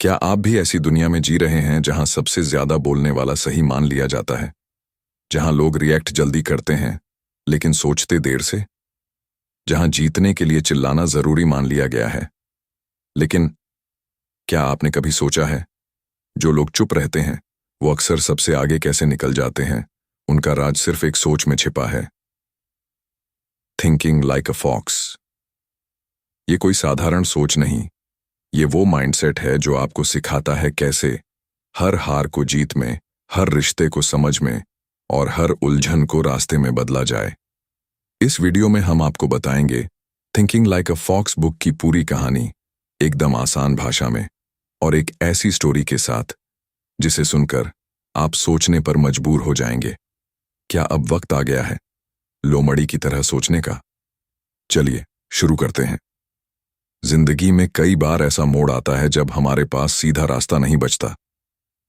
क्या आप भी ऐसी दुनिया में जी रहे हैं जहां सबसे ज्यादा बोलने वाला सही मान लिया जाता है? जहां लोग रिएक्ट जल्दी करते हैं लेकिन सोचते देर से? जहां जीतने के लिए चिल्लाना जरूरी मान लिया गया है? लेकिन क्या आपने कभी सोचा है, जो लोग चुप रहते हैं वो अक्सर सबसे आगे कैसे निकल जाते हैं? उनका राज सिर्फ एक सोच में छिपा है। Thinking like a fox. ये कोई साधारण सोच नहीं, ये वो माइंडसेट है जो आपको सिखाता है कैसे हर हार को जीत में, हर रिश्ते को समझ में और हर उलझन को रास्ते में बदला जाए। इस वीडियो में हम आपको बताएंगे thinking like a fox book की पूरी कहानी, एकदम आसान भाषा में और एक ऐसी स्टोरी के साथ जिसे सुनकर आप सोचने पर मजबूर हो जाएंगे। क्या अब वक्त आ गया है लोमड़ी की तरह सोचने का? चलिए शुरू करते हैं। जिंदगी में कई बार ऐसा मोड़ आता है जब हमारे पास सीधा रास्ता नहीं बचता,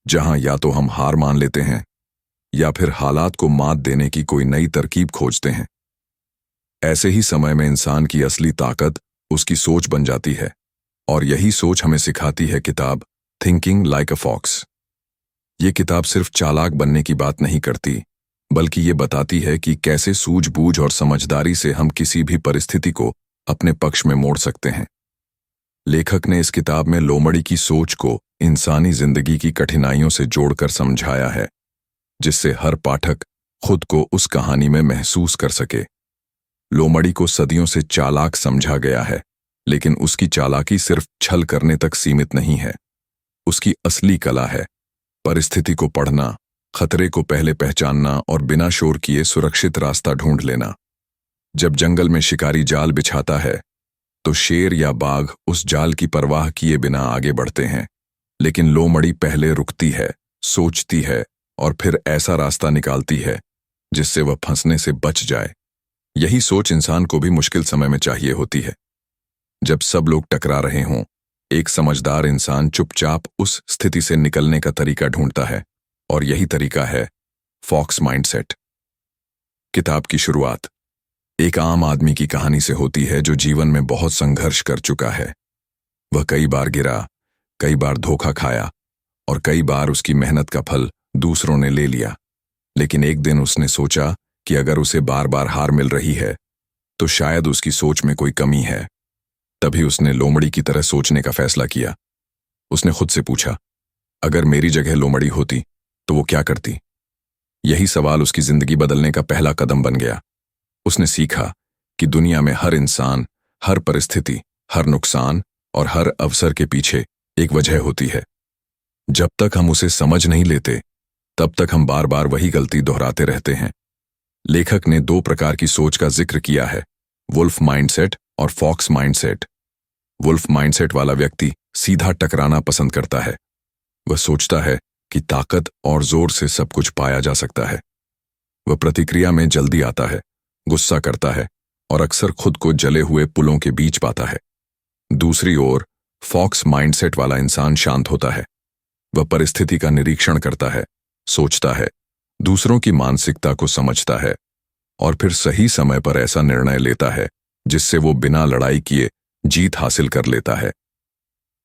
जहां या तो हम हार मान लेते हैं या फिर हालात को मात देने की कोई नई तरकीब खोजते हैं। ऐसे ही समय में इंसान की असली ताकत उसकी सोच बन जाती है, और यही सोच हमें सिखाती है किताब थिंकिंग लाइक अ फॉक्स। ये किताब सिर्फ चालाक बनने की बात नहीं करती, बल्कि ये बताती है कि कैसे सूझबूझ और समझदारी से हम किसी भी परिस्थिति को अपने पक्ष में मोड़ सकते हैं। लेखक ने इस किताब में लोमड़ी की सोच को इंसानी जिंदगी की कठिनाइयों से जोड़कर समझाया है, जिससे हर पाठक खुद को उस कहानी में महसूस कर सके। लोमड़ी को सदियों से चालाक समझा गया है, लेकिन उसकी चालाकी सिर्फ छल करने तक सीमित नहीं है। उसकी असली कला है परिस्थिति को पढ़ना, खतरे को पहले पहचानना और बिना शोर किए सुरक्षित रास्ता ढूंढ लेना। जब जंगल में शिकारी जाल बिछाता है तो शेर या बाघ उस जाल की परवाह किए बिना आगे बढ़ते हैं, लेकिन लोमड़ी पहले रुकती है, सोचती है और फिर ऐसा रास्ता निकालती है जिससे वह फंसने से बच जाए। यही सोच इंसान को भी मुश्किल समय में चाहिए होती है। जब सब लोग टकरा रहे हों, एक समझदार इंसान चुपचाप उस स्थिति से निकलने का तरीका ढूंढता है, और यही तरीका है फॉक्स माइंडसेट। किताब की शुरुआत एक आम आदमी की कहानी से होती है जो जीवन में बहुत संघर्ष कर चुका है। वह कई बार गिरा, कई बार धोखा खाया और कई बार उसकी मेहनत का फल दूसरों ने ले लिया। लेकिन एक दिन उसने सोचा कि अगर उसे बार बार हार मिल रही है तो शायद उसकी सोच में कोई कमी है। तभी उसने लोमड़ी की तरह सोचने का फैसला किया। उसने खुद से पूछा, अगर मेरी जगह लोमड़ी होती तो वो क्या करती? यही सवाल उसकी जिंदगी बदलने का पहला कदम बन गया। उसने सीखा कि दुनिया में हर इंसान, हर परिस्थिति, हर नुकसान और हर अवसर के पीछे एक वजह होती है। जब तक हम उसे समझ नहीं लेते, तब तक हम बार बार वही गलती दोहराते रहते हैं। लेखक ने दो प्रकार की सोच का जिक्र किया है, वुल्फ माइंडसेट और फॉक्स माइंडसेट। वुल्फ माइंडसेट वाला व्यक्ति सीधा टकराना पसंद करता है। वह सोचता है कि ताकत और जोर से सब कुछ पाया जा सकता है। वह प्रतिक्रिया में जल्दी आता है, गुस्सा करता है और अक्सर खुद को जले हुए पुलों के बीच पाता है। दूसरी ओर फॉक्स माइंडसेट वाला इंसान शांत होता है। वह परिस्थिति का निरीक्षण करता है, सोचता है, दूसरों की मानसिकता को समझता है और फिर सही समय पर ऐसा निर्णय लेता है जिससे वो बिना लड़ाई किए जीत हासिल कर लेता है।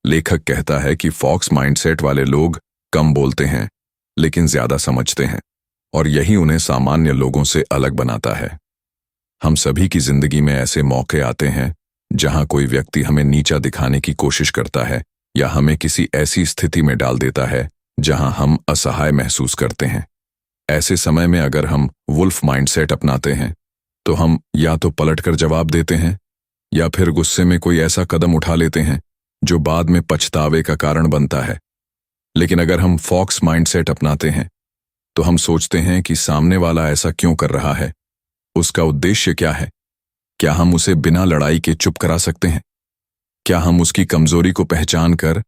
लेखक कहता है कि फॉक्स माइंडसेट वाले लोग कम बोलते हैं लेकिन ज्यादा समझते हैं, और यही उन्हें सामान्य लोगों से अलग बनाता है। हम सभी की जिंदगी में ऐसे मौके आते हैं जहां कोई व्यक्ति हमें नीचा दिखाने की कोशिश करता है या हमें किसी ऐसी स्थिति में डाल देता है जहां हम असहाय महसूस करते हैं। ऐसे समय में अगर हम वुल्फ माइंडसेट अपनाते हैं तो हम या तो पलटकर जवाब देते हैं या फिर गुस्से में कोई ऐसा कदम उठा लेते हैं जो बाद में पछतावे का कारण बनता है। लेकिन अगर हम फॉक्स माइंडसेट अपनाते हैं तो हम सोचते हैं कि सामने वाला ऐसा क्यों कर रहा है, उसका उद्देश्य क्या है, क्या हम उसे बिना लड़ाई के चुप करा सकते हैं, क्या हम उसकी कमजोरी को पहचान कर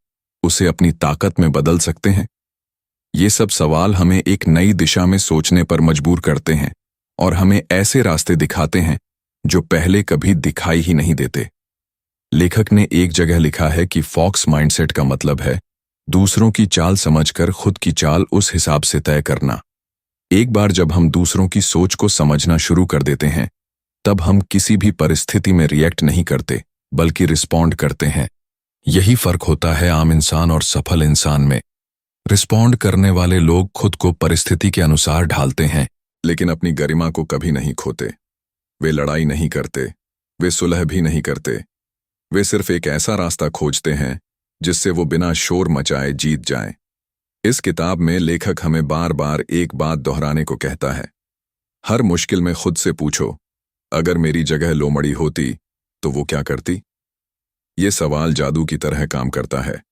उसे अपनी ताकत में बदल सकते हैं। ये सब सवाल हमें एक नई दिशा में सोचने पर मजबूर करते हैं और हमें ऐसे रास्ते दिखाते हैं जो पहले कभी दिखाई ही नहीं देते। लेखक ने एक जगह लिखा है कि फॉक्स माइंडसेट का मतलब है दूसरों की चाल समझकर खुद की चाल उस हिसाब से तय करना। एक बार जब हम दूसरों की सोच को समझना शुरू कर देते हैं, तब हम किसी भी परिस्थिति में रिएक्ट नहीं करते, बल्कि रिस्पॉन्ड करते हैं। यही फर्क होता है आम इंसान और सफल इंसान में। रिस्पॉन्ड करने वाले लोग खुद को परिस्थिति के अनुसार ढालते हैं, लेकिन अपनी गरिमा को कभी नहीं खोते। वे लड़ाई नहीं करते, वे सुलह भी नहीं करते। वे सिर्फ एक ऐसा रास्ता खोजते हैं जिससे वो बिना शोर मचाए जीत जाएं। इस किताब में लेखक हमें बार बार एक बात दोहराने को कहता है। हर मुश्किल में खुद से पूछो, अगर मेरी जगह लोमड़ी होती तो वो क्या करती? ये सवाल जादू की तरह काम करता है।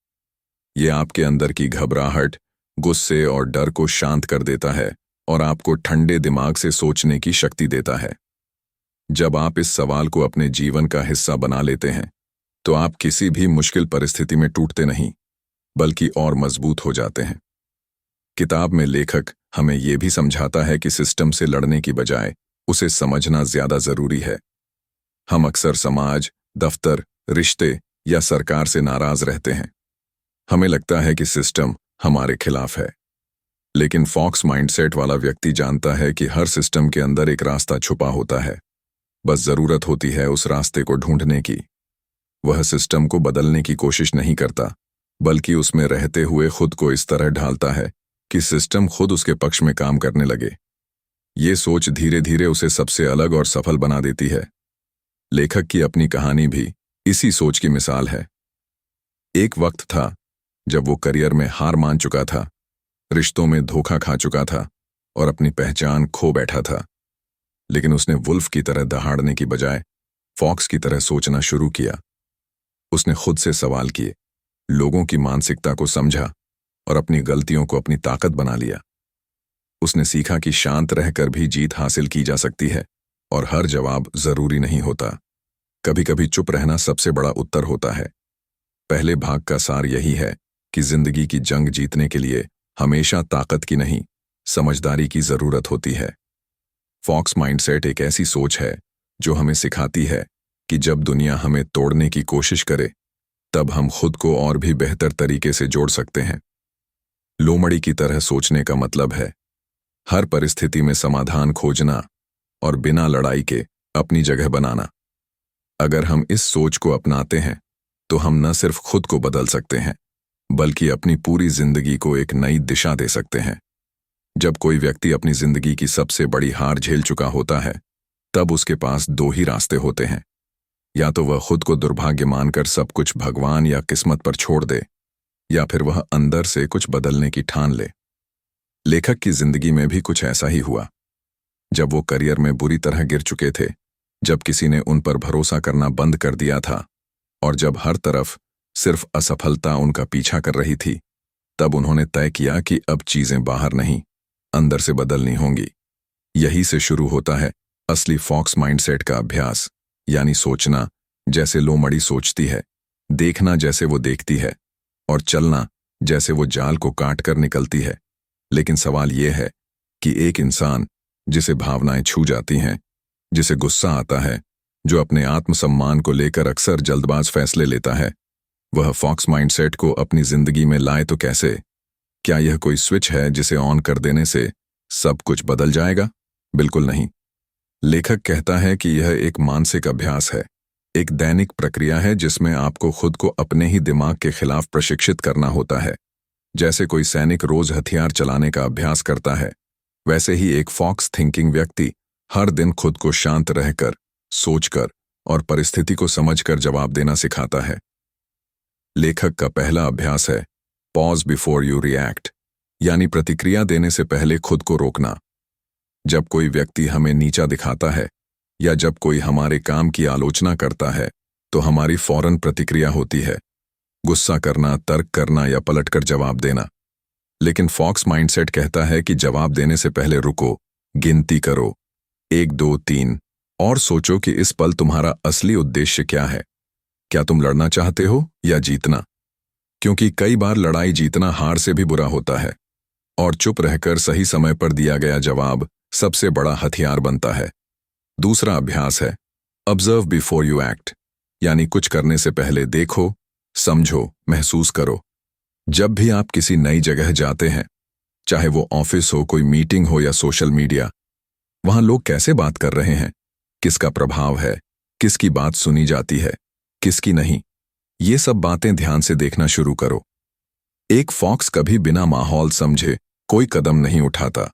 ये आपके अंदर की घबराहट, गुस्से और डर को शांत कर देता है और आपको ठंडे दिमाग से सोचने की शक्ति देता है। जब आप इस सवाल को अपने जीवन का हिस्सा बना लेते हैं, तो आप किसी भी मुश्किल परिस्थिति में टूटते नहीं, बल्कि और मजबूत हो जाते हैं। किताब में लेखक हमें यह भी समझाता है कि सिस्टम से लड़ने की बजाय उसे समझना ज्यादा जरूरी है। हम अक्सर समाज, दफ्तर, रिश्ते या सरकार से नाराज रहते हैं। हमें लगता है कि सिस्टम हमारे खिलाफ है, लेकिन फॉक्स माइंडसेट वाला व्यक्ति जानता है कि हर सिस्टम के अंदर एक रास्ता छुपा होता है। बस जरूरत होती है उस रास्ते को ढूंढने की। वह सिस्टम को बदलने की कोशिश नहीं करता, बल्कि उसमें रहते हुए खुद को इस तरह ढालता है कि सिस्टम खुद उसके पक्ष में काम करने लगे। ये सोच धीरे धीरे उसे सबसे अलग और सफल बना देती है। लेखक की अपनी कहानी भी इसी सोच की मिसाल है। एक वक्त था जब वो करियर में हार मान चुका था, रिश्तों में धोखा खा चुका था और अपनी पहचान खो बैठा था। लेकिन उसने वुल्फ की तरह दहाड़ने की बजाय फॉक्स की तरह सोचना शुरू किया। उसने खुद से सवाल किए, लोगों की मानसिकता को समझा और अपनी गलतियों को अपनी ताकत बना लिया। उसने सीखा कि शांत रहकर भी जीत हासिल की जा सकती है और हर जवाब जरूरी नहीं होता। कभी कभी चुप रहना सबसे बड़ा उत्तर होता है। पहले भाग का सार यही है कि जिंदगी की जंग जीतने के लिए हमेशा ताकत की नहीं, समझदारी की जरूरत होती है। फॉक्स माइंडसेट एक ऐसी सोच है जो हमें सिखाती है कि जब दुनिया हमें तोड़ने की कोशिश करे, तब हम खुद को और भी बेहतर तरीके से जोड़ सकते हैं। लोमड़ी की तरह सोचने का मतलब है हर परिस्थिति में समाधान खोजना और बिना लड़ाई के अपनी जगह बनाना। अगर हम इस सोच को अपनाते हैं, तो हम न सिर्फ खुद को बदल सकते हैं, बल्कि अपनी पूरी जिंदगी को एक नई दिशा दे सकते हैं। जब कोई व्यक्ति अपनी जिंदगी की सबसे बड़ी हार झेल चुका होता है, तब उसके पास दो ही रास्ते होते हैं। या तो वह खुद को दुर्भाग्य मानकर सब कुछ भगवान या किस्मत पर छोड़ दे, या फिर वह अंदर से कुछ बदलने की ठान ले। लेखक की जिंदगी में भी कुछ ऐसा ही हुआ। जब वो करियर में बुरी तरह गिर चुके थे, जब किसी ने उन पर भरोसा करना बंद कर दिया था और जब हर तरफ सिर्फ असफलता उनका पीछा कर रही थी, तब उन्होंने तय किया कि अब चीजें बाहर नहीं, अंदर से बदलनी होंगी। यही से शुरू होता है असली फॉक्स माइंडसेट का अभ्यास, यानी सोचना जैसे लोमड़ी सोचती है, देखना जैसे वो देखती है और चलना जैसे वो जाल को काट कर निकलती है। लेकिन सवाल यह है कि एक इंसान जिसे भावनाएं छू जाती हैं, जिसे गुस्सा आता है, जो अपने आत्मसम्मान को लेकर अक्सर जल्दबाज फैसले लेता है, वह फॉक्स माइंडसेट को अपनी जिंदगी में लाए तो कैसे? क्या यह कोई स्विच है जिसे ऑन कर देने से सब कुछ बदल जाएगा? बिल्कुल नहीं। लेखक कहता है कि यह एक मानसिक अभ्यास है, एक दैनिक प्रक्रिया है जिसमें आपको खुद को अपने ही दिमाग के खिलाफ प्रशिक्षित करना होता है। जैसे कोई सैनिक रोज हथियार चलाने का अभ्यास करता है, वैसे ही एक फॉक्स थिंकिंग व्यक्ति हर दिन खुद को शांत रहकर, सोचकर और परिस्थिति को समझकर जवाब देना सिखाता है। लेखक का पहला अभ्यास है पॉज बिफोर यू रिएक्ट, यानी प्रतिक्रिया देने से पहले खुद को रोकना। जब कोई व्यक्ति हमें नीचा दिखाता है या जब कोई हमारे काम की आलोचना करता है, तो हमारी फौरन प्रतिक्रिया होती है गुस्सा करना, तर्क करना या पलटकर जवाब देना। लेकिन फॉक्स माइंडसेट कहता है कि जवाब देने से पहले रुको, गिनती करो 1, 2, 3 और सोचो कि इस पल तुम्हारा असली उद्देश्य क्या है। क्या तुम लड़ना चाहते हो या जीतना? क्योंकि कई बार लड़ाई जीतना हार से भी बुरा होता है और चुप रहकर सही समय पर दिया गया जवाब सबसे बड़ा हथियार बनता है। दूसरा अभ्यास है ऑब्जर्व बिफोर यू एक्ट, यानी कुछ करने से पहले देखो, समझो, महसूस करो। जब भी आप किसी नई जगह जाते हैं, चाहे वो ऑफिस हो, कोई मीटिंग हो या सोशल मीडिया, वहां लोग कैसे बात कर रहे हैं, किसका प्रभाव है, किसकी बात सुनी जाती है, किसकी नहीं। ये सब बातें ध्यान से देखना शुरू करो। एक फॉक्स कभी बिना माहौल समझे कोई कदम नहीं उठाता।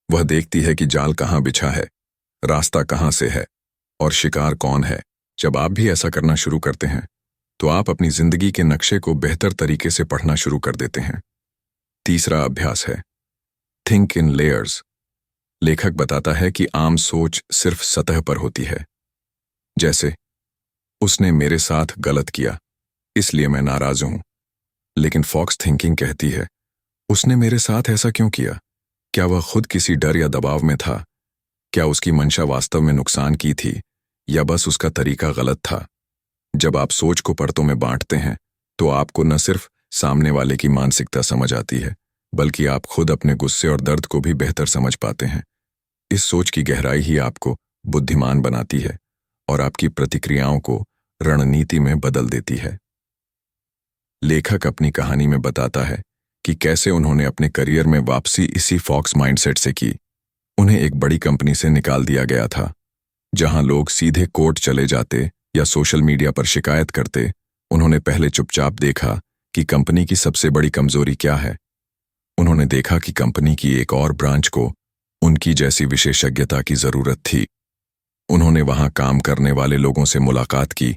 वह देखती है कि जाल कहाँ बिछा है, रास्ता कहाँ से है और शिकार कौन है। जब आप भी ऐसा करना शुरू करते हैं तो आप अपनी जिंदगी के नक्शे को बेहतर तरीके से पढ़ना शुरू कर देते हैं। तीसरा अभ्यास है थिंक इन लेयर्स। लेखक बताता है कि आम सोच सिर्फ सतह पर होती है, जैसे उसने मेरे साथ गलत किया इसलिए मैं नाराज हूं। लेकिन फॉक्स थिंकिंग कहती है उसने मेरे साथ ऐसा क्यों किया? क्या वह खुद किसी डर या दबाव में था? क्या उसकी मंशा वास्तव में नुकसान की थी या बस उसका तरीका गलत था? जब आप सोच को परतों में बांटते हैं तो आपको न सिर्फ सामने वाले की मानसिकता समझ आती है, बल्कि आप खुद अपने गुस्से और दर्द को भी बेहतर समझ पाते हैं। इस सोच की गहराई ही आपको बुद्धिमान बनाती है और आपकी प्रतिक्रियाओं को रणनीति में बदल देती है। लेखक अपनी कहानी में बताता है कि कैसे उन्होंने अपने करियर में वापसी इसी फॉक्स माइंडसेट से की। उन्हें एक बड़ी कंपनी से निकाल दिया गया था, जहां लोग सीधे कोर्ट चले जाते या सोशल मीडिया पर शिकायत करते। उन्होंने पहले चुपचाप देखा कि कंपनी की सबसे बड़ी कमजोरी क्या है। उन्होंने देखा कि कंपनी की एक और ब्रांच को उनकी जैसी विशेषज्ञता की जरूरत थी। उन्होंने वहां काम करने वाले लोगों से मुलाकात की,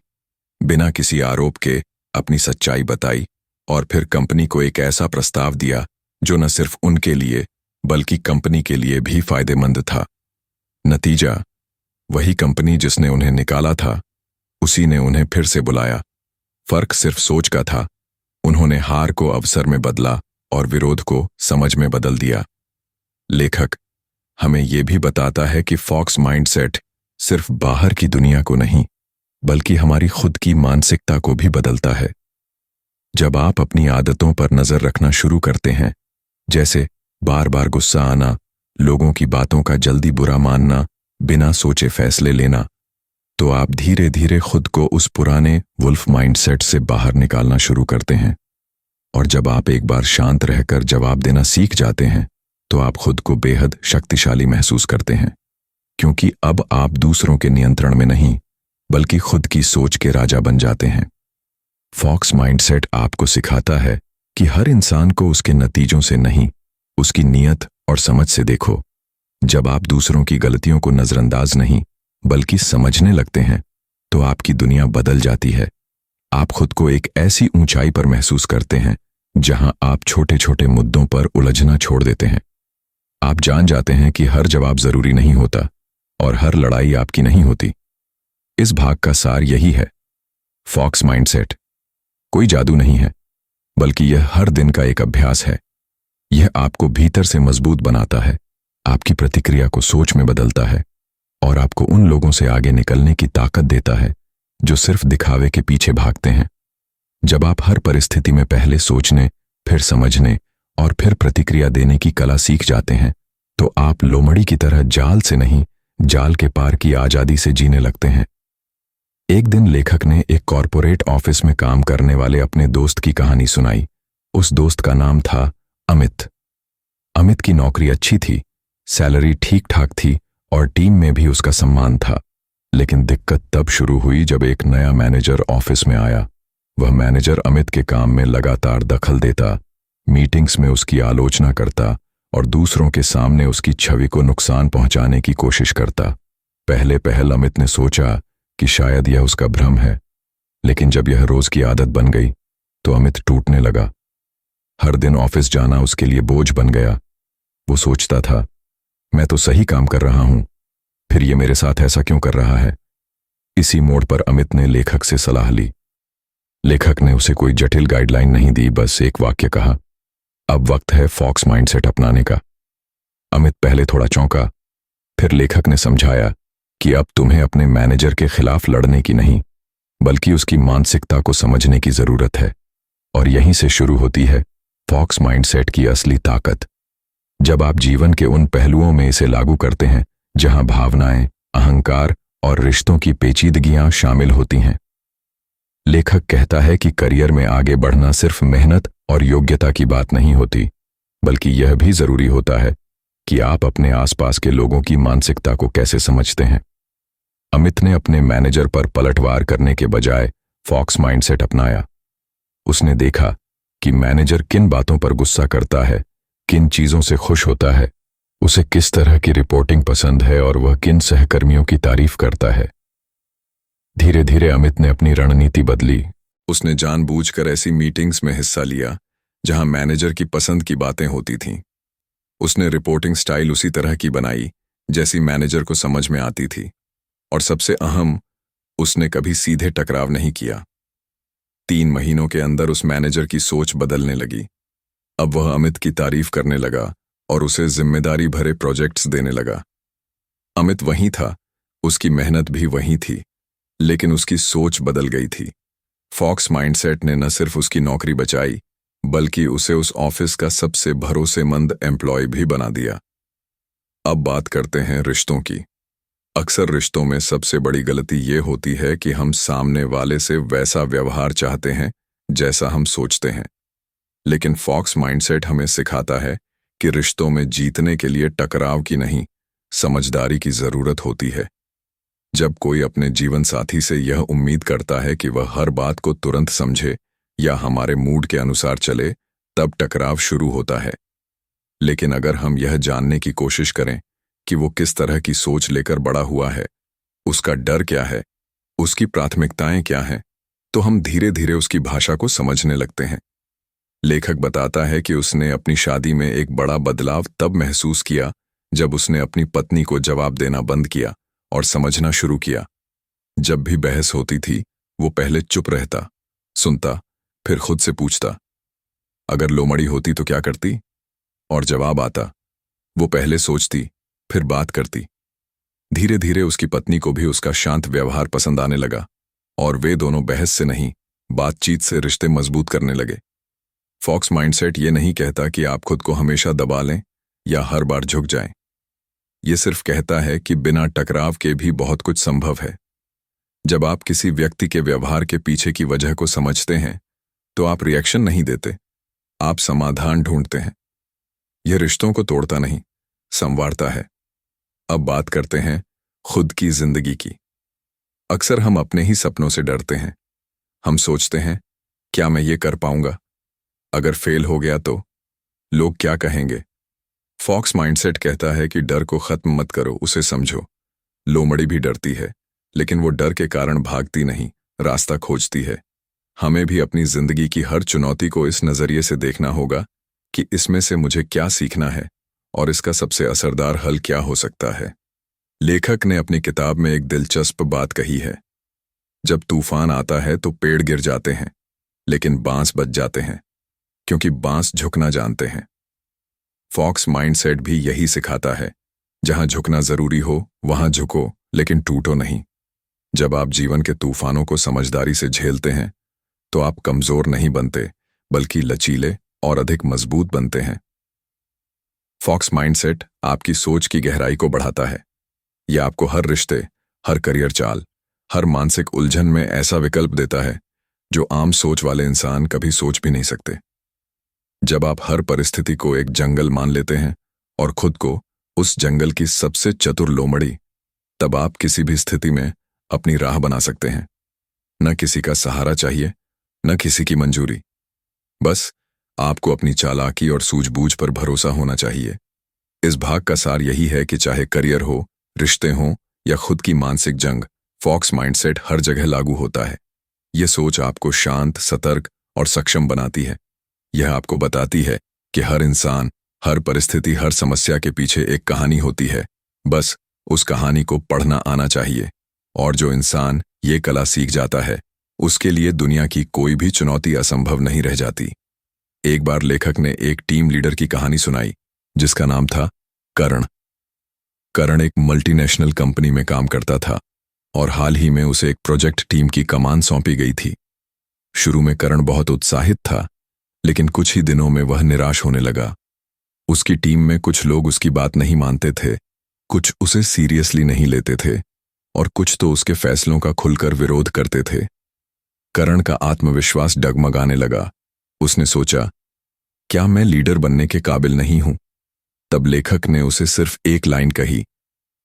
बिना किसी आरोप के अपनी सच्चाई बताई और फिर कंपनी को एक ऐसा प्रस्ताव दिया जो न सिर्फ उनके लिए बल्कि कंपनी के लिए भी फायदेमंद था। नतीजा, वही कंपनी जिसने उन्हें निकाला था उसी ने उन्हें फिर से बुलाया। फर्क सिर्फ सोच का था। उन्होंने हार को अवसर में बदला और विरोध को समझ में बदल दिया। लेखक हमें यह भी बताता है कि फॉक्स माइंडसेट सिर्फ बाहर की दुनिया को नहीं बल्कि हमारी खुद की मानसिकता को भी बदलता है। जब आप अपनी आदतों पर नजर रखना शुरू करते हैं, जैसे बार बार गुस्सा आना, लोगों की बातों का जल्दी बुरा मानना, बिना सोचे फैसले लेना, तो आप धीरे धीरे खुद को उस पुराने वुल्फ माइंडसेट से बाहर निकालना शुरू करते हैं। और जब आप एक बार शांत रहकर जवाब देना सीख जाते हैं तो आप खुद को बेहद शक्तिशाली महसूस करते हैं, क्योंकि अब आप दूसरों के नियंत्रण में नहीं बल्कि खुद की सोच के राजा बन जाते हैं। फॉक्स माइंडसेट आपको सिखाता है कि हर इंसान को उसके नतीजों से नहीं, उसकी नीयत और समझ से देखो। जब आप दूसरों की गलतियों को नजरअंदाज नहीं बल्कि समझने लगते हैं तो आपकी दुनिया बदल जाती है। आप खुद को एक ऐसी ऊंचाई पर महसूस करते हैं जहां आप छोटे छोटे मुद्दों पर उलझना छोड़ देते हैं। आप जान जाते हैं कि हर जवाब जरूरी नहीं होता और हर लड़ाई आपकी नहीं होती। इस भाग का सार यही है, फॉक्स माइंडसेट कोई जादू नहीं है बल्कि यह हर दिन का एक अभ्यास है। यह आपको भीतर से मजबूत बनाता है, आपकी प्रतिक्रिया को सोच में बदलता है और आपको उन लोगों से आगे निकलने की ताकत देता है जो सिर्फ दिखावे के पीछे भागते हैं। जब आप हर परिस्थिति में पहले सोचने, फिर समझने और फिर प्रतिक्रिया देने की कला सीख जाते हैं तो आप लोमड़ी की तरह जाल से नहीं, जाल के पार की आजादी से जीने लगते हैं। एक दिन लेखक ने एक कॉरपोरेट ऑफिस में काम करने वाले अपने दोस्त की कहानी सुनाई। उस दोस्त का नाम था अमित। अमित की नौकरी अच्छी थी, सैलरी ठीक ठाक थी और टीम में भी उसका सम्मान था। लेकिन दिक्कत तब शुरू हुई जब एक नया मैनेजर ऑफिस में आया। वह मैनेजर अमित के काम में लगातार दखल देता, मीटिंग्स में उसकी आलोचना करता और दूसरों के सामने उसकी छवि को नुकसान पहुंचाने की कोशिश करता। पहले पहल अमित ने सोचा कि शायद यह उसका भ्रम है, लेकिन जब यह रोज की आदत बन गई तो अमित टूटने लगा। हर दिन ऑफिस जाना उसके लिए बोझ बन गया। वो सोचता था, मैं तो सही काम कर रहा हूं, फिर ये मेरे साथ ऐसा क्यों कर रहा है। इसी मोड़ पर अमित ने लेखक से सलाह ली। लेखक ने उसे कोई जटिल गाइडलाइन नहीं दी, बस एक वाक्य कहा, अब वक्त है फॉक्स माइंडसेट अपनाने का। अमित पहले थोड़ा चौंका, फिर लेखक ने समझाया कि अब तुम्हें अपने मैनेजर के खिलाफ लड़ने की नहीं बल्कि उसकी मानसिकता को समझने की जरूरत है। और यहीं से शुरू होती है फॉक्स माइंडसेट की असली ताकत। जब आप जीवन के उन पहलुओं में इसे लागू करते हैं जहां भावनाएं, अहंकार और रिश्तों की पेचीदगियां शामिल होती हैं। लेखक कहता है कि करियर में आगे बढ़ना सिर्फ मेहनत और योग्यता की बात नहीं होती, बल्कि यह भी जरूरी होता है कि आप अपने आसपास के लोगों की मानसिकता को कैसे समझते हैं। अमित ने अपने मैनेजर पर पलटवार करने के बजाय फॉक्स माइंडसेट अपनाया। उसने देखा कि मैनेजर किन बातों पर गुस्सा करता है, किन चीजों से खुश होता है, उसे किस तरह की रिपोर्टिंग पसंद है और वह किन सहकर्मियों की तारीफ करता है। धीरे धीरे अमित ने अपनी रणनीति बदली। उसने जानबूझकर ऐसी मीटिंग्स में हिस्सा लिया जहां मैनेजर की पसंद की बातें होती थीं। उसने रिपोर्टिंग स्टाइल उसी तरह की बनाई जैसी मैनेजर को समझ में आती थी, और सबसे अहम, उसने कभी सीधे टकराव नहीं किया। 3 महीनों के अंदर उस मैनेजर की सोच बदलने लगी। अब वह अमित की तारीफ करने लगा और उसे जिम्मेदारी भरे प्रोजेक्ट्स देने लगा। अमित वहीं था, उसकी मेहनत भी वहीं थी, लेकिन उसकी सोच बदल गई थी। फॉक्स माइंडसेट ने न सिर्फ उसकी नौकरी बचाई, बल्कि उसे उस ऑफिस का सबसे भरोसेमंद एम्प्लॉय भी बना दिया। अब बात करते हैं रिश्तों की। अक्सर रिश्तों में सबसे बड़ी गलती ये होती है कि हम सामने वाले से वैसा व्यवहार चाहते हैं जैसा हम सोचते हैं। लेकिन फॉक्स माइंडसेट हमें सिखाता है कि रिश्तों में जीतने के लिए टकराव की नहीं, समझदारी की जरूरत होती है। जब कोई अपने जीवन साथी से यह उम्मीद करता है कि वह हर बात को तुरंत समझे या हमारे मूड के अनुसार चले, तब टकराव शुरू होता है। लेकिन अगर हम यह जानने की कोशिश करें कि वो किस तरह की सोच लेकर बड़ा हुआ है, उसका डर क्या है, उसकी प्राथमिकताएं क्या हैं, तो हम धीरे धीरे उसकी भाषा को समझने लगते हैं। लेखक बताता है कि उसने अपनी शादी में एक बड़ा बदलाव तब महसूस किया जब उसने अपनी पत्नी को जवाब देना बंद किया और समझना शुरू किया। जब भी बहस होती थी, वो पहले चुप रहता, सुनता, फिर खुद से पूछता, अगर लोमड़ी होती तो क्या करती? और जवाब आता। वो पहले सोचती, फिर बात करती। धीरे धीरे उसकी पत्नी को भी उसका शांत व्यवहार पसंद आने लगा और वे दोनों बहस से नहीं, बातचीत से रिश्ते मजबूत करने लगे। फॉक्स माइंडसेट ये नहीं कहता कि आप खुद को हमेशा दबा लें या हर बार झुक जाएं। ये सिर्फ कहता है कि बिना टकराव के भी बहुत कुछ संभव है। जब आप किसी व्यक्ति के व्यवहार के पीछे की वजह को समझते हैं, तो आप रिएक्शन नहीं देते, आप समाधान ढूंढते हैं। यह रिश्तों को तोड़ता नहीं, संवारता है। अब बात करते हैं खुद की जिंदगी की। अक्सर हम अपने ही सपनों से डरते हैं। हम सोचते हैं, क्या मैं ये कर पाऊंगा? अगर फेल हो गया तो लोग क्या कहेंगे? फॉक्स माइंडसेट कहता है कि डर को खत्म मत करो, उसे समझो। लोमड़ी भी डरती है, लेकिन वो डर के कारण भागती नहीं, रास्ता खोजती है। हमें भी अपनी जिंदगी की हर चुनौती को इस नजरिए से देखना होगा कि इसमें से मुझे क्या सीखना है और इसका सबसे असरदार हल क्या हो सकता है। लेखक ने अपनी किताब में एक दिलचस्प बात कही है, जब तूफान आता है तो पेड़ गिर जाते हैं, लेकिन बांस बच जाते हैं, क्योंकि बांस झुकना जानते हैं। फॉक्स माइंडसेट भी यही सिखाता है, जहां झुकना जरूरी हो वहां झुको, लेकिन टूटो नहीं। जब आप जीवन के तूफानों को समझदारी से झेलते हैं, तो आप कमजोर नहीं बनते, बल्कि लचीले और अधिक मजबूत बनते हैं। फॉक्स माइंडसेट आपकी सोच की गहराई को बढ़ाता है। यह आपको हर रिश्ते, हर करियर चाल, हर मानसिक उलझन में ऐसा विकल्प देता है जो आम सोच वाले इंसान कभी सोच भी नहीं सकते। जब आप हर परिस्थिति को एक जंगल मान लेते हैं और खुद को उस जंगल की सबसे चतुर लोमड़ी, तब आप किसी भी स्थिति में अपनी राह बना सकते हैं। न किसी का सहारा चाहिए, न किसी की मंजूरी। बस आपको अपनी चालाकी और सूझबूझ पर भरोसा होना चाहिए। इस भाग का सार यही है कि चाहे करियर हो, रिश्ते हों या खुद की मानसिक जंग, फॉक्स माइंडसेट हर जगह लागू होता है। यह सोच आपको शांत, सतर्क और सक्षम बनाती है। यह आपको बताती है कि हर इंसान, हर परिस्थिति, हर समस्या के पीछे एक कहानी होती है। बस उस कहानी को पढ़ना आना चाहिए। और जो इंसान ये कला सीख जाता है, उसके लिए दुनिया की कोई भी चुनौती असंभव नहीं रह जाती। एक बार लेखक ने एक टीम लीडर की कहानी सुनाई जिसका नाम था करण। करण एक मल्टीनेशनल कंपनी में काम करता था और हाल ही में उसे एक प्रोजेक्ट टीम की कमान सौंपी गई थी। शुरू में करण बहुत उत्साहित था, लेकिन कुछ ही दिनों में वह निराश होने लगा। उसकी टीम में कुछ लोग उसकी बात नहीं मानते थे, कुछ उसे सीरियसली नहीं लेते थे और कुछ तो उसके फैसलों का खुलकर विरोध करते थे। करण का आत्मविश्वास डगमगाने लगा। उसने सोचा, क्या मैं लीडर बनने के काबिल नहीं हूं? तब लेखक ने उसे सिर्फ एक लाइन कही,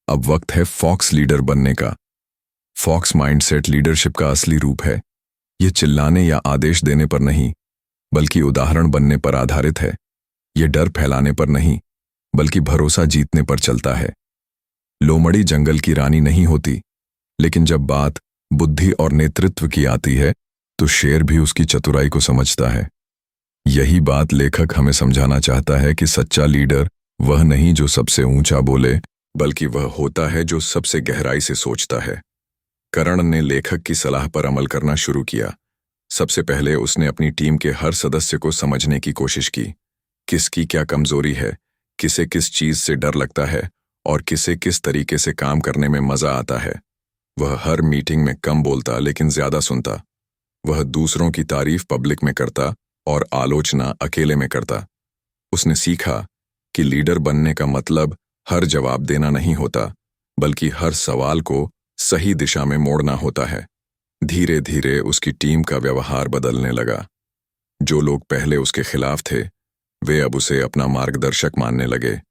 अब वक्त है फॉक्स लीडर बनने का। फॉक्स माइंडसेट लीडरशिप का असली रूप है। ये चिल्लाने या आदेश देने पर नहीं, बल्कि उदाहरण बनने पर आधारित है। ये डर फैलाने पर नहीं, बल्कि भरोसा जीतने पर चलता है। लोमड़ी जंगल की रानी नहीं होती, लेकिन जब बात बुद्धि और नेतृत्व की आती है तो शेर भी उसकी चतुराई को समझता है। यही बात लेखक हमें समझाना चाहता है कि सच्चा लीडर वह नहीं जो सबसे ऊंचा बोले, बल्कि वह होता है जो सबसे गहराई से सोचता है। करण ने लेखक की सलाह पर अमल करना शुरू किया। सबसे पहले उसने अपनी टीम के हर सदस्य को समझने की कोशिश की। किसकी क्या कमजोरी है, किसे किस चीज से डर लगता है और किसे किस तरीके से काम करने में मजा आता है। वह हर मीटिंग में कम बोलता लेकिन ज्यादा सुनता। वह दूसरों की तारीफ पब्लिक में करता और आलोचना अकेले में करता। उसने सीखा कि लीडर बनने का मतलब हर जवाब देना नहीं होता, बल्कि हर सवाल को सही दिशा में मोड़ना होता है। धीरे धीरे उसकी टीम का व्यवहार बदलने लगा। जो लोग पहले उसके खिलाफ थे, वे अब उसे अपना मार्गदर्शक मानने लगे।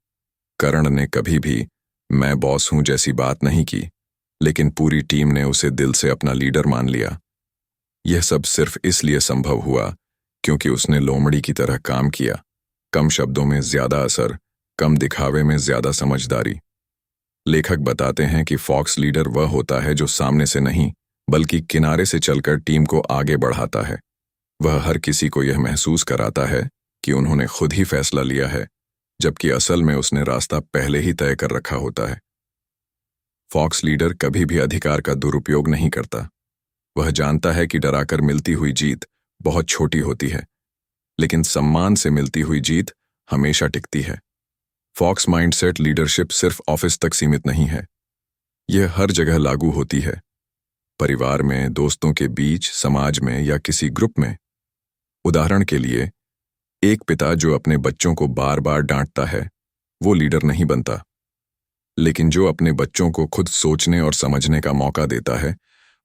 कर्ण ने कभी भी मैं बॉस हूं जैसी बात नहीं की, लेकिन पूरी टीम ने उसे दिल से अपना लीडर मान लिया। यह सब सिर्फ इसलिए संभव हुआ क्योंकि उसने लोमड़ी की तरह काम किया। कम शब्दों में ज्यादा असर, कम दिखावे में ज्यादा समझदारी। लेखक बताते हैं कि फॉक्स लीडर वह होता है जो सामने से नहीं, बल्कि किनारे से चलकर टीम को आगे बढ़ाता है। वह हर किसी को यह महसूस कराता है कि उन्होंने खुद ही फैसला लिया है, जबकि असल में उसने रास्ता पहले ही तय कर रखा होता है। फॉक्स लीडर कभी भी अधिकार का दुरुपयोग नहीं करता। वह जानता है कि डराकर मिलती हुई जीत बहुत छोटी होती है, लेकिन सम्मान से मिलती हुई जीत हमेशा टिकती है। फॉक्स माइंडसेट लीडरशिप सिर्फ ऑफिस तक सीमित नहीं है, यह हर जगह लागू होती है। परिवार में, दोस्तों के बीच, समाज में या किसी ग्रुप में। उदाहरण के लिए, एक पिता जो अपने बच्चों को बार बार डांटता है, वो लीडर नहीं बनता। लेकिन जो अपने बच्चों को खुद सोचने और समझने का मौका देता है,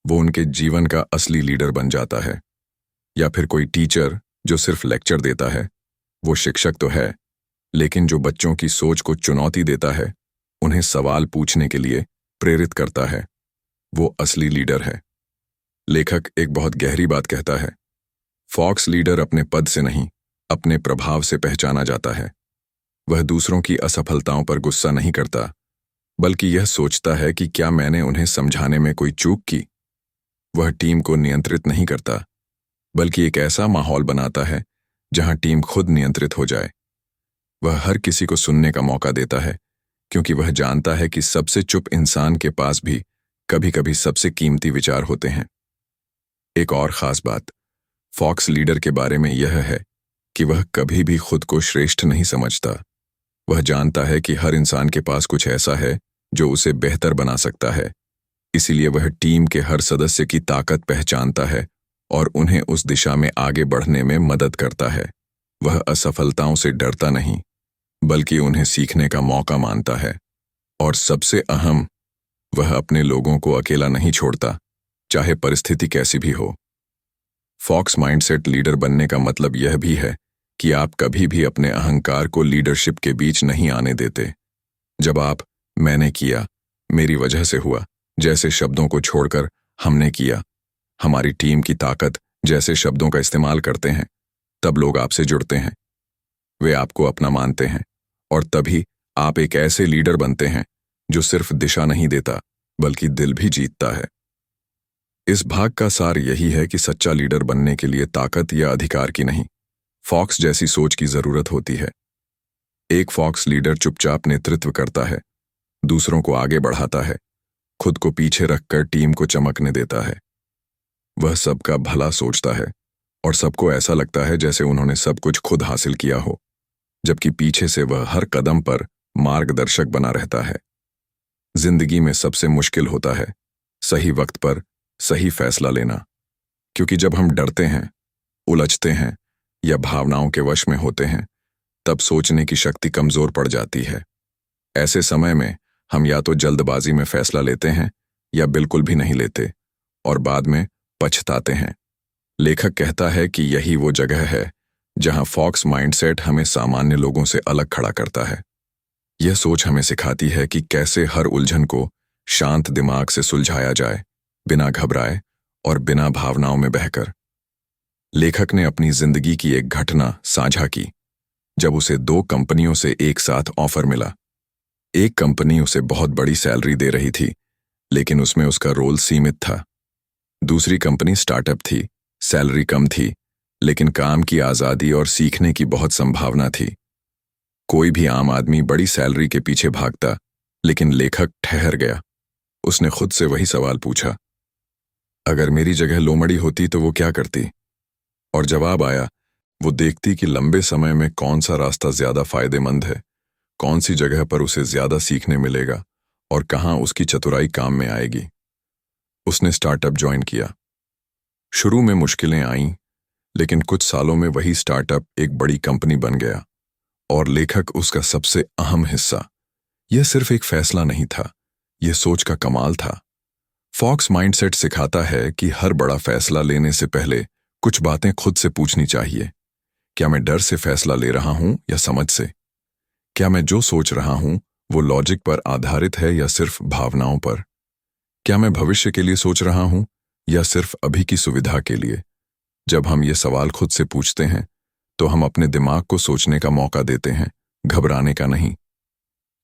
वो उनके जीवन का असली लीडर बन जाता है। या फिर कोई टीचर जो सिर्फ लेक्चर देता है, वो शिक्षक तो है, लेकिन जो बच्चों की सोच को चुनौती देता है, उन्हें सवाल पूछने के लिए प्रेरित करता है, वो असली लीडर है। लेखक एक बहुत गहरी बात कहता है। फॉक्स लीडर अपने पद से नहीं, अपने प्रभाव से पहचाना जाता है। वह दूसरों की असफलताओं पर गुस्सा नहीं करता, बल्कि यह सोचता है कि क्या मैंने उन्हें समझाने में कोई चूक की। वह टीम को नियंत्रित नहीं करता, बल्कि एक ऐसा माहौल बनाता है जहां टीम खुद नियंत्रित हो जाए। वह हर किसी को सुनने का मौका देता है, क्योंकि वह जानता है कि सबसे चुप इंसान के पास भी कभी-कभी सबसे कीमती विचार होते हैं। एक और खास बात फॉक्स लीडर के बारे में यह है कि वह कभी भी खुद को श्रेष्ठ नहीं समझता। वह जानता है कि हर इंसान के पास कुछ ऐसा है जो उसे बेहतर बना सकता है। इसीलिए वह टीम के हर सदस्य की ताकत पहचानता है और उन्हें उस दिशा में आगे बढ़ने में मदद करता है। वह असफलताओं से डरता नहीं, बल्कि उन्हें सीखने का मौका मानता है। और सबसे अहम, वह अपने लोगों को अकेला नहीं छोड़ता, चाहे परिस्थिति कैसी भी हो। फॉक्स माइंडसेट लीडर बनने का मतलब यह भी है कि आप कभी भी अपने अहंकार को लीडरशिप के बीच नहीं आने देते। जब आप मैंने किया, मेरी वजह से हुआ जैसे शब्दों को छोड़कर हमने किया, हमारी टीम की ताकत जैसे शब्दों का इस्तेमाल करते हैं, तब लोग आपसे जुड़ते हैं, वे आपको अपना मानते हैं, और तभी आप एक ऐसे लीडर बनते हैं जो सिर्फ दिशा नहीं देता, बल्कि दिल भी जीतता है। इस भाग का सार यही है कि सच्चा लीडर बनने के लिए ताकत या अधिकार की नहीं, फॉक्स जैसी सोच की जरूरत होती है। एक फॉक्स लीडर चुपचाप नेतृत्व करता है, दूसरों को आगे बढ़ाता है, खुद को पीछे रखकर टीम को चमकने देता है। वह सबका भला सोचता है और सबको ऐसा लगता है जैसे उन्होंने सब कुछ खुद हासिल किया हो, जबकि पीछे से वह हर कदम पर मार्गदर्शक बना रहता है। जिंदगी में सबसे मुश्किल होता है सही वक्त पर सही फैसला लेना, क्योंकि जब हम डरते हैं, उलझते हैं या भावनाओं के वश में होते हैं, तब सोचने की शक्ति कमजोर पड़ जाती है। ऐसे समय में हम या तो जल्दबाजी में फैसला लेते हैं या बिल्कुल भी नहीं लेते और बाद में पछताते हैं। लेखक कहता है कि यही वो जगह है जहां फॉक्स माइंडसेट हमें सामान्य लोगों से अलग खड़ा करता है। यह सोच हमें सिखाती है कि कैसे हर उलझन को शांत दिमाग से सुलझाया जाए, बिना घबराए और बिना भावनाओं में बहकर। लेखक ने अपनी जिंदगी की एक घटना साझा की जब उसे 2 कंपनियों से एक साथ ऑफर मिला। एक कंपनी उसे बहुत बड़ी सैलरी दे रही थी, लेकिन उसमें उसका रोल सीमित था। दूसरी कंपनी स्टार्टअप थी, सैलरी कम थी, लेकिन काम की आज़ादी और सीखने की बहुत संभावना थी। कोई भी आम आदमी बड़ी सैलरी के पीछे भागता, लेकिन लेखक ठहर गया। उसने खुद से वही सवाल पूछा, अगर मेरी जगह लोमड़ी होती तो वो क्या करती? और जवाब आया, वो देखती कि लंबे समय में कौन सा रास्ता ज्यादा फायदेमंद है, कौन सी जगह पर उसे ज्यादा सीखने मिलेगा और कहाँ उसकी चतुराई काम में आएगी। उसने स्टार्टअप ज्वाइन किया। शुरू में मुश्किलें आईं, लेकिन कुछ सालों में वही स्टार्टअप एक बड़ी कंपनी बन गया और लेखक उसका सबसे अहम हिस्सा। यह सिर्फ एक फैसला नहीं था, यह सोच का कमाल था। फॉक्स माइंडसेट सिखाता है कि हर बड़ा फैसला लेने से पहले कुछ बातें खुद से पूछनी चाहिए। क्या मैं डर से फैसला ले रहा हूं या समझ से? क्या मैं जो सोच रहा हूं वो लॉजिक पर आधारित है या सिर्फ भावनाओं पर? क्या मैं भविष्य के लिए सोच रहा हूं या सिर्फ अभी की सुविधा के लिए? जब हम ये सवाल खुद से पूछते हैं तो हम अपने दिमाग को सोचने का मौका देते हैं, घबराने का नहीं।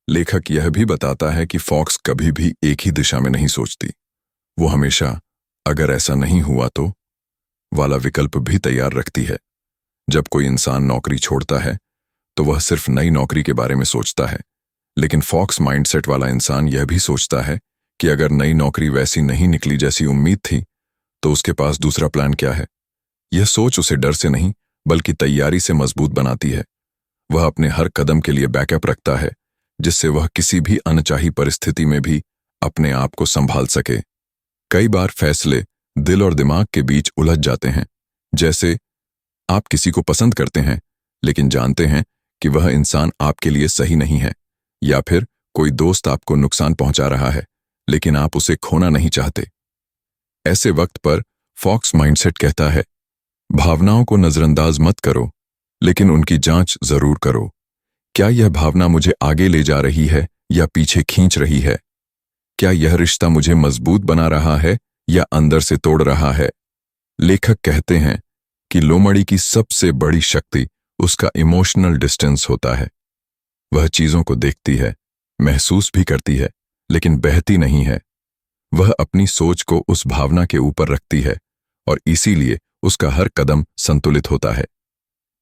लेखक यह भी बताता है कि फॉक्स कभी भी एक ही दिशा में नहीं सोचती। वो हमेशा अगर ऐसा नहीं हुआ तो वाला विकल्प भी तैयार रखती है। जब कोई इंसान नौकरी छोड़ता है तो वह सिर्फ नई नौकरी के बारे में सोचता है, लेकिन फॉक्स माइंडसेट वाला इंसान यह भी सोचता है कि अगर नई नौकरी वैसी नहीं निकली जैसी उम्मीद थी तो उसके पास दूसरा प्लान क्या है। यह सोच उसे डर से नहीं बल्कि तैयारी से मजबूत बनाती है। वह अपने हर कदम के लिए बैकअप रखता है, जिससे वह किसी भी अनचाही परिस्थिति में भी अपने आप को संभाल सके। कई बार फैसले दिल और दिमाग के बीच उलझ जाते हैं। जैसे आप किसी को पसंद करते हैं लेकिन जानते हैं कि वह इंसान आपके लिए सही नहीं है, या फिर कोई दोस्त आपको नुकसान पहुंचा रहा है लेकिन आप उसे खोना नहीं चाहते। ऐसे वक्त पर फॉक्स माइंडसेट कहता है, भावनाओं को नजरअंदाज मत करो, लेकिन उनकी जांच जरूर करो। क्या यह भावना मुझे आगे ले जा रही है या पीछे खींच रही है? क्या यह रिश्ता मुझे मजबूत बना रहा है या अंदर से तोड़ रहा है? लेखक कहते हैं कि लोमड़ी की सबसे बड़ी शक्ति उसका इमोशनल डिस्टेंस होता है। वह चीजों को देखती है, महसूस भी करती है, लेकिन बहती नहीं है। वह अपनी सोच को उस भावना के ऊपर रखती है और इसीलिए उसका हर कदम संतुलित होता है।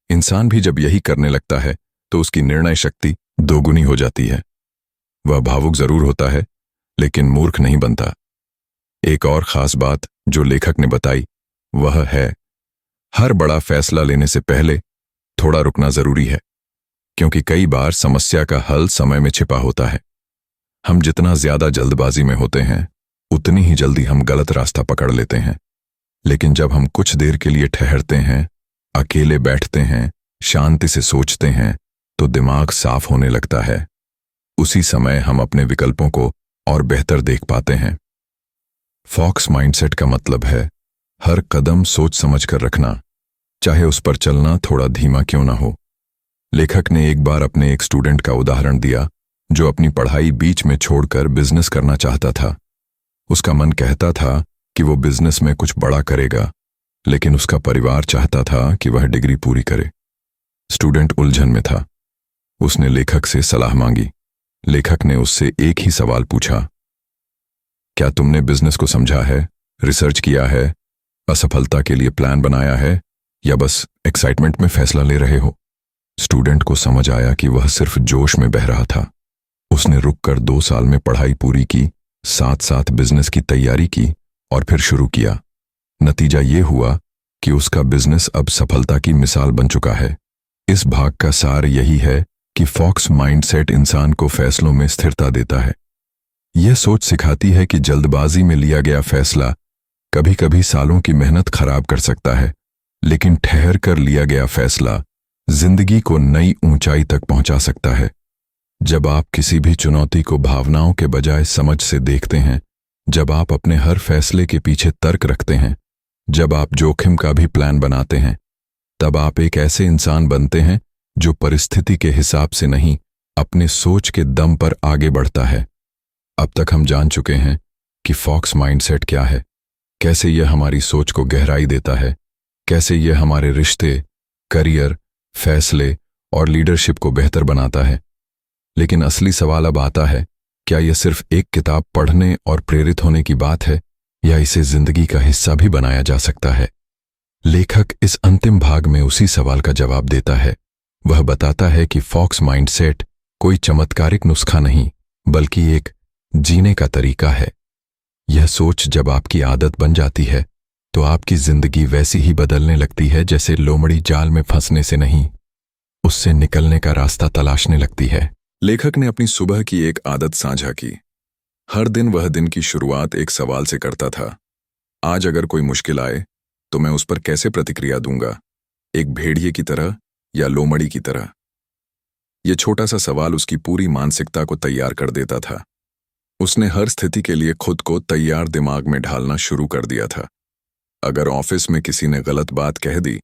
इंसान भी जब यही करने लगता है तो उसकी निर्णय शक्ति दोगुनी हो जाती है। वह भावुक जरूर होता है, लेकिन मूर्ख नहीं बनता। एक और खास बात जो लेखक ने बताई वह है, हर बड़ा फैसला लेने से पहले थोड़ा रुकना जरूरी है, क्योंकि कई बार समस्या का हल समय में छिपा होता है। हम जितना ज्यादा जल्दबाजी में होते हैं उतनी ही जल्दी हम गलत रास्ता पकड़ लेते हैं। लेकिन जब हम कुछ देर के लिए ठहरते हैं, अकेले बैठते हैं, शांति से सोचते हैं, तो दिमाग साफ होने लगता है। उसी समय हम अपने विकल्पों को और बेहतर देख पाते हैं। फॉक्स माइंडसेट का मतलब है हर कदम सोच समझ कर रखना, चाहे उस पर चलना थोड़ा धीमा क्यों ना हो। लेखक ने एक बार अपने एक स्टूडेंट का उदाहरण दिया जो अपनी पढ़ाई बीच में छोड़कर बिजनेस करना चाहता था। उसका मन कहता था कि वो बिजनेस में कुछ बड़ा करेगा, लेकिन उसका परिवार चाहता था कि वह डिग्री पूरी करे। स्टूडेंट उलझन में था। उसने लेखक से सलाह मांगी। लेखक ने उससे एक ही सवाल पूछा, क्या तुमने बिजनेस को समझा है, रिसर्च किया है, असफलता के लिए प्लान बनाया है, या बस एक्साइटमेंट में फैसला ले रहे हो? स्टूडेंट को समझ आया कि वह सिर्फ जोश में बह रहा था। उसने रुककर 2 साल में पढ़ाई पूरी की, साथ साथ बिजनेस की तैयारी की और फिर शुरू किया। नतीजा ये हुआ कि उसका बिजनेस अब सफलता की मिसाल बन चुका है। इस भाग का सार यही है कि फॉक्स माइंडसेट इंसान को फैसलों में स्थिरता देता है। यह सोच सिखाती है कि जल्दबाजी में लिया गया फैसला कभी कभी सालों की मेहनत खराब कर सकता है, लेकिन ठहर कर लिया गया फैसला जिंदगी को नई ऊंचाई तक पहुंचा सकता है। जब आप किसी भी चुनौती को भावनाओं के बजाय समझ से देखते हैं, जब आप अपने हर फैसले के पीछे तर्क रखते हैं, जब आप जोखिम का भी प्लान बनाते हैं, तब आप एक ऐसे इंसान बनते हैं जो परिस्थिति के हिसाब से नहीं, अपने सोच के दम पर आगे बढ़ता है। अब तक हम जान चुके हैं कि फॉक्स माइंडसेट क्या है। कैसे यह हमारी सोच को गहराई देता है, कैसे यह हमारे रिश्ते, करियर, फैसले और लीडरशिप को बेहतर बनाता है। लेकिन असली सवाल अब आता है, क्या यह सिर्फ एक किताब पढ़ने और प्रेरित होने की बात है, या इसे जिंदगी का हिस्सा भी बनाया जा सकता है? लेखक इस अंतिम भाग में उसी सवाल का जवाब देता है। वह बताता है कि फॉक्स माइंडसेट कोई चमत्कारिक नुस्खा नहीं, बल्कि एक जीने का तरीका है। यह सोच जब आपकी आदत बन जाती है, तो आपकी जिंदगी वैसी ही बदलने लगती है जैसे लोमड़ी जाल में फंसने से नहीं, उससे निकलने का रास्ता तलाशने लगती है। लेखक ने अपनी सुबह की एक आदत साझा की। हर दिन वह दिन की शुरुआत एक सवाल से करता था। आज अगर कोई मुश्किल आए तो मैं उस पर कैसे प्रतिक्रिया दूंगा, एक भेड़िए की तरह या लोमड़ी की तरह? यह छोटा सा सवाल उसकी पूरी मानसिकता को तैयार कर देता था। उसने हर स्थिति के लिए खुद को तैयार दिमाग में ढालना शुरू कर दिया था। अगर ऑफिस में किसी ने गलत बात कह दी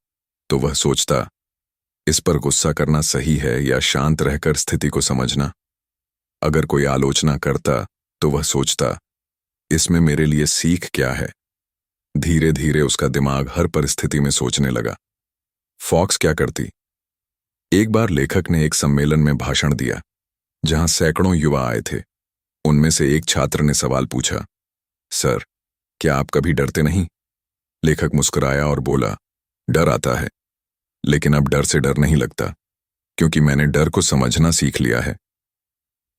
तो वह सोचता, इस पर गुस्सा करना सही है या शांत रहकर स्थिति को समझना? अगर कोई आलोचना करता तो वह सोचता, इसमें मेरे लिए सीख क्या है? धीरे धीरे उसका दिमाग हर परिस्थिति में सोचने लगा। फॉक्स क्या करती? एक बार लेखक ने एक सम्मेलन में भाषण दिया, जहां सैकड़ों युवा आए थे। उनमें से एक छात्र ने सवाल पूछा, सर, क्या आप कभी डरते नहीं? लेखक मुस्कुराया और बोला, डर आता है, लेकिन अब डर से डर नहीं लगता, क्योंकि मैंने डर को समझना सीख लिया है।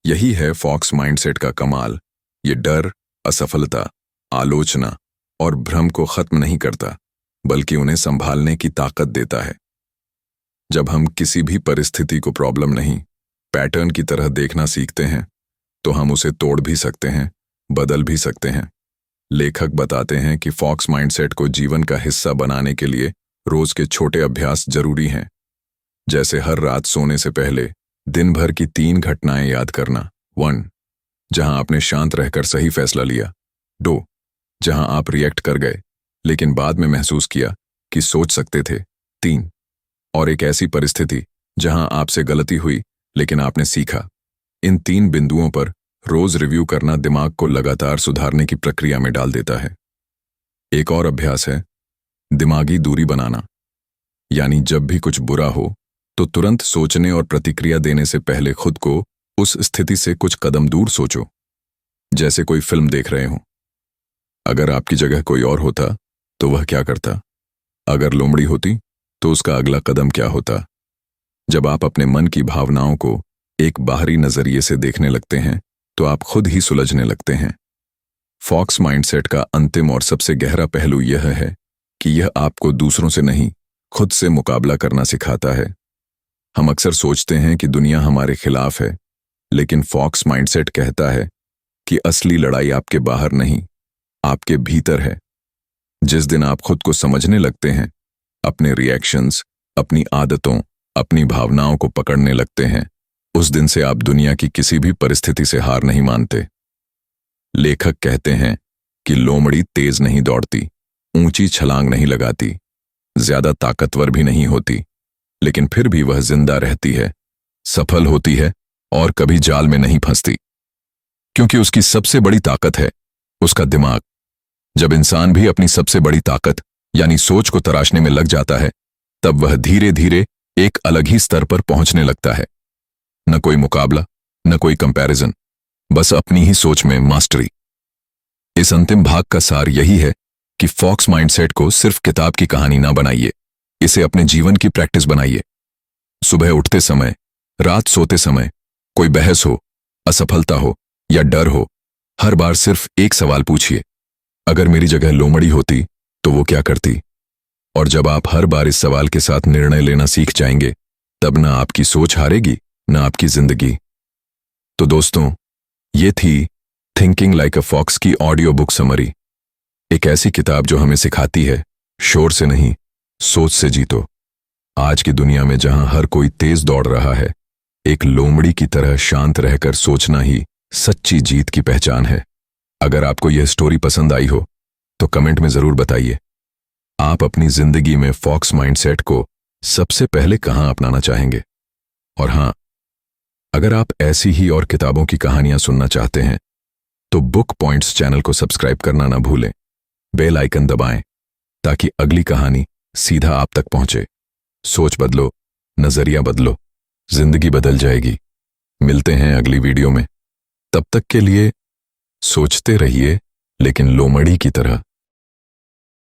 यही है फॉक्स माइंडसेट का कमाल। ये डर, असफलता, आलोचना और भ्रम को खत्म नहीं करता, बल्कि उन्हें संभालने की ताकत देता है। जब हम किसी भी परिस्थिति को प्रॉब्लम नहीं, पैटर्न की तरह देखना सीखते हैं, तो हम उसे तोड़ भी सकते हैं, बदल भी सकते हैं। लेखक बताते हैं कि फॉक्स माइंडसेट को जीवन का हिस्सा बनाने के लिए रोज के छोटे अभ्यास जरूरी हैं, जैसे हर रात सोने से पहले दिन भर की 3 घटनाएं याद करना। 1, जहां आपने शांत रहकर सही फैसला लिया। 2, जहां आप रिएक्ट कर गए लेकिन बाद में महसूस किया कि सोच सकते थे। 3, और एक ऐसी परिस्थिति जहां आपसे गलती हुई लेकिन आपने सीखा। इन 3 बिंदुओं पर रोज रिव्यू करना दिमाग को लगातार सुधारने की प्रक्रिया में डाल देता है। एक और अभ्यास है दिमागी दूरी बनाना, यानी जब भी कुछ बुरा हो तो तुरंत सोचने और प्रतिक्रिया देने से पहले खुद को उस स्थिति से कुछ कदम दूर सोचो, जैसे कोई फिल्म देख रहे हो। अगर आपकी जगह कोई और होता तो वह क्या करता? अगर लोमड़ी होती तो उसका अगला कदम क्या होता? जब आप अपने मन की भावनाओं को एक बाहरी नजरिए से देखने लगते हैं तो आप खुद ही सुलझने लगते हैं। फॉक्स माइंडसेट का अंतिम और सबसे गहरा पहलू यह है कि यह आपको दूसरों से नहीं, खुद से मुकाबला करना सिखाता है। हम अक्सर सोचते हैं कि दुनिया हमारे खिलाफ है, लेकिन फॉक्स माइंडसेट कहता है कि असली लड़ाई आपके बाहर नहीं, आपके भीतर है। जिस दिन आप खुद को समझने लगते हैं, अपने रिएक्शंस, अपनी आदतों, अपनी भावनाओं को पकड़ने लगते हैं, उस दिन से आप दुनिया की किसी भी परिस्थिति से हार नहीं मानते। लेखक कहते हैं कि लोमड़ी तेज नहीं दौड़ती, ऊंची छलांग नहीं लगाती, ज्यादा ताकतवर भी नहीं होती, लेकिन फिर भी वह जिंदा रहती है, सफल होती है और कभी जाल में नहीं फंसती, क्योंकि उसकी सबसे बड़ी ताकत है उसका दिमाग। जब इंसान भी अपनी सबसे बड़ी ताकत यानी सोच को तराशने में लग जाता है, तब वह धीरे धीरे एक अलग ही स्तर पर पहुंचने लगता है। न कोई मुकाबला, न कोई कंपैरिजन, बस अपनी ही सोच में मास्टरी। इस अंतिम भाग का सार यही है कि फॉक्स माइंडसेट को सिर्फ किताब की कहानी ना बनाइए, इसे अपने जीवन की प्रैक्टिस बनाइए। सुबह उठते समय, रात सोते समय, कोई बहस हो, असफलता हो या डर हो, हर बार सिर्फ एक सवाल पूछिए, अगर मेरी जगह लोमड़ी होती तो वो क्या करती? और जब आप हर बार इस सवाल के साथ निर्णय लेना सीख जाएंगे, तब ना आपकी सोच हारेगी, ना आपकी जिंदगी। तो दोस्तों, ये थी थिंकिंग लाइक अ फॉक्स की ऑडियो बुक समरी। एक ऐसी किताब जो हमें सिखाती है, शोर से नहीं, सोच से जीतो। आज की दुनिया में जहां हर कोई तेज दौड़ रहा है, एक लोमड़ी की तरह शांत रहकर सोचना ही सच्ची जीत की पहचान है। अगर आपको यह स्टोरी पसंद आई हो तो कमेंट में जरूर बताइए, आप अपनी जिंदगी में फॉक्स माइंडसेट को सबसे पहले कहां अपनाना चाहेंगे। और हां, अगर आप ऐसी ही और किताबों की कहानियां सुनना चाहते हैं तो बुक पॉइंट्स चैनल को सब्सक्राइब करना ना भूलें। बेल आइकन दबाएं ताकि अगली कहानी सीधा आप तक पहुंचे। सोच बदलो, नजरिया बदलो, जिंदगी बदल जाएगी। मिलते हैं अगली वीडियो में। तब तक के लिए सोचते रहिए, लेकिन लोमड़ी की तरह।